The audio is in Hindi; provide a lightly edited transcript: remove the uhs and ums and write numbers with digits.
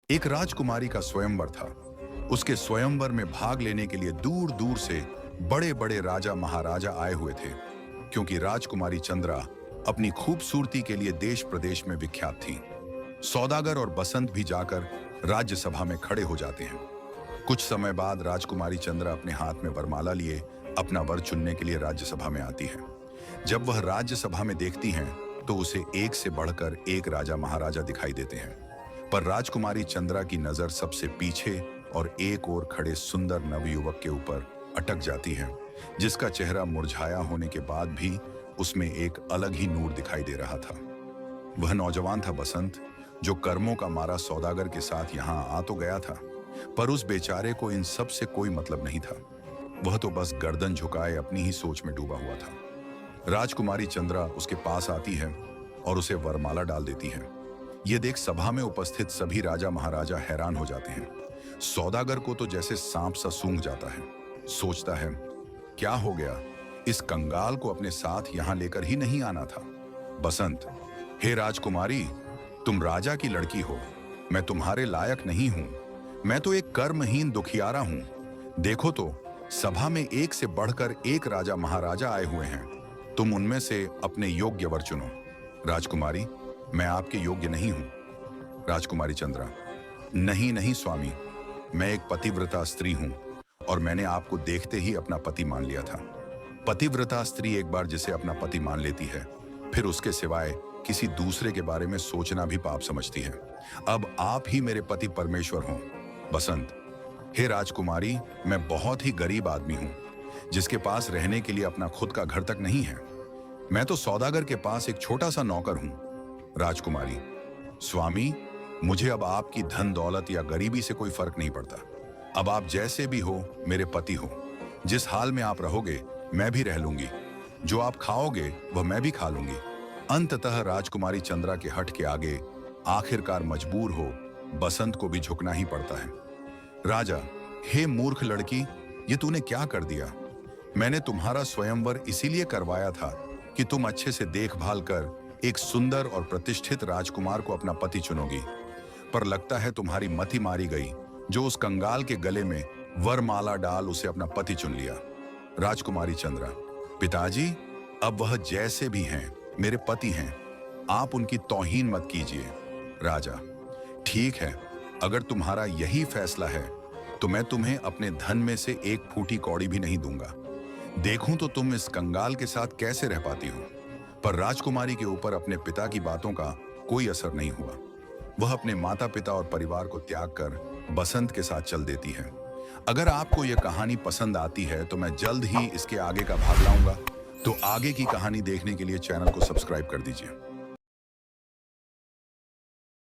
एक राजकुमारी का स्वयंवर था। उसके स्वयंवर में भाग लेने के लिए दूर दूर से बड़े बड़े राजा महाराजा आए हुए थे, क्योंकि राजकुमारी चंद्रा अपनी खूबसूरती के लिए देश प्रदेश में विख्यात थी। सौदागर और बसंत भी जाकर राज्यसभा में खड़े हो जाते हैं। कुछ समय बाद राजकुमारी चंद्रा अपने हाथ में वरमाला लिए अपना वर चुनने के लिए राज्यसभा में आती है। जब वह राज्यसभा में देखती हैं, तो उसे एक से बढ़कर एक राजा महाराजा दिखाई देते हैं। पर राजकुमारी चंद्रा की नजर सबसे पीछे और एक ओर खड़े सुंदर नवयुवक के ऊपर अटक जाती है, जिसका चेहरा मुरझाया होने के बाद भी उसमें एक अलग ही नूर दिखाई दे रहा था। वह नौजवान था बसंत, जो कर्मों का मारा सौदागर के साथ यहाँ आ तो गया था, पर उस बेचारे को इन सब से कोई मतलब नहीं था। वह तो बस गर्दन झुकाए अपनी ही सोच में डूबा हुआ था। राजकुमारी चंद्रा उसके पास आती है और उसे वरमाला डाल देती है। यह देख सभा में उपस्थित सभी राजा महाराजा हैरान हो जाते हैं। सौदागर को तो जैसे सांप सा सूंघ जाता है। सोचता है, क्या हो गया, इस कंगाल को अपने साथ यहां लेकर ही नहीं आना था। बसंत, हे राजकुमारी, तुम राजा की लड़की हो, मैं तुम्हारे लायक नहीं हूं। मैं तो एक कर्महीन दुखियारा हूं। देखो तो, सभा में एक से बढ़कर एक राजा महाराजा आए हुए हैं। तुम उनमें से अपने योग्य वर चुनो। राजकुमारी, मैं आपके योग्य नहीं हूं। राजकुमारी चंद्रा, नहीं नहीं स्वामी, मैं एक पतिव्रता स्त्री हूं और मैंने आपको देखते ही अपना पति मान लिया था। पतिव्रता स्त्री एक बार जिसे अपना पति मान लेती है, फिर उसके सिवाय किसी दूसरे के बारे में सोचना भी पाप समझती है। अब आप ही मेरे पति परमेश्वर हों। बसंत, हे राजकुमारी, मैं बहुत ही गरीब आदमी हूं, जिसके पास रहने के लिए अपना खुद का घर तक नहीं है। मैं तो सौदागर के पास एक छोटा सा नौकर हूं। राजकुमारी, स्वामी, मुझे अब आपकी धन दौलत या गरीबी से कोई फर्क नहीं पड़ता। अब आप जैसे भी हो मेरे पति हो। जिस हाल में आप रहोगे मैं भी रह लूंगी। जो आप खाओगे वह मैं भी खा लूंगी। अंततः राजकुमारी चंद्रा के हठ के आगे आखिरकार मजबूर हो बसंत को भी झुकना ही पड़ता है। राजा, हे मूर्ख लड़की, ये तूने क्या कर दिया? मैंने तुम्हारा स्वयंवर इसीलिए करवाया था कि तुम अच्छे से देखभाल कर एक सुंदर और प्रतिष्ठित राजकुमार को अपना पति चुनोगी, पर लगता है तुम्हारी मति मारी गई, जो उस कंगाल के गले में वरमाला डाल उसे अपना पति चुन लिया। राजकुमारी चंद्रा, पिताजी, अब वह जैसे भी हैं मेरे पति हैं, आप उनकी तौहीन मत कीजिए। राजा, ठीक है, अगर तुम्हारा यही फैसला है तो मैं तुम्हें अपने धन में से एक फूटी कौड़ी भी नहीं दूंगा। देखूं तो तुम इस कंगाल के साथ कैसे रह पाती हो। पर राजकुमारी के ऊपर अपने पिता की बातों का कोई असर नहीं हुआ। वह अपने माता पिता और परिवार को त्याग कर बसंत के साथ चल देती है। अगर आपको यह कहानी पसंद आती है तो मैं जल्द ही इसके आगे का भाग लाऊंगा। तो आगे की कहानी देखने के लिए चैनल को सब्सक्राइब कर दीजिए।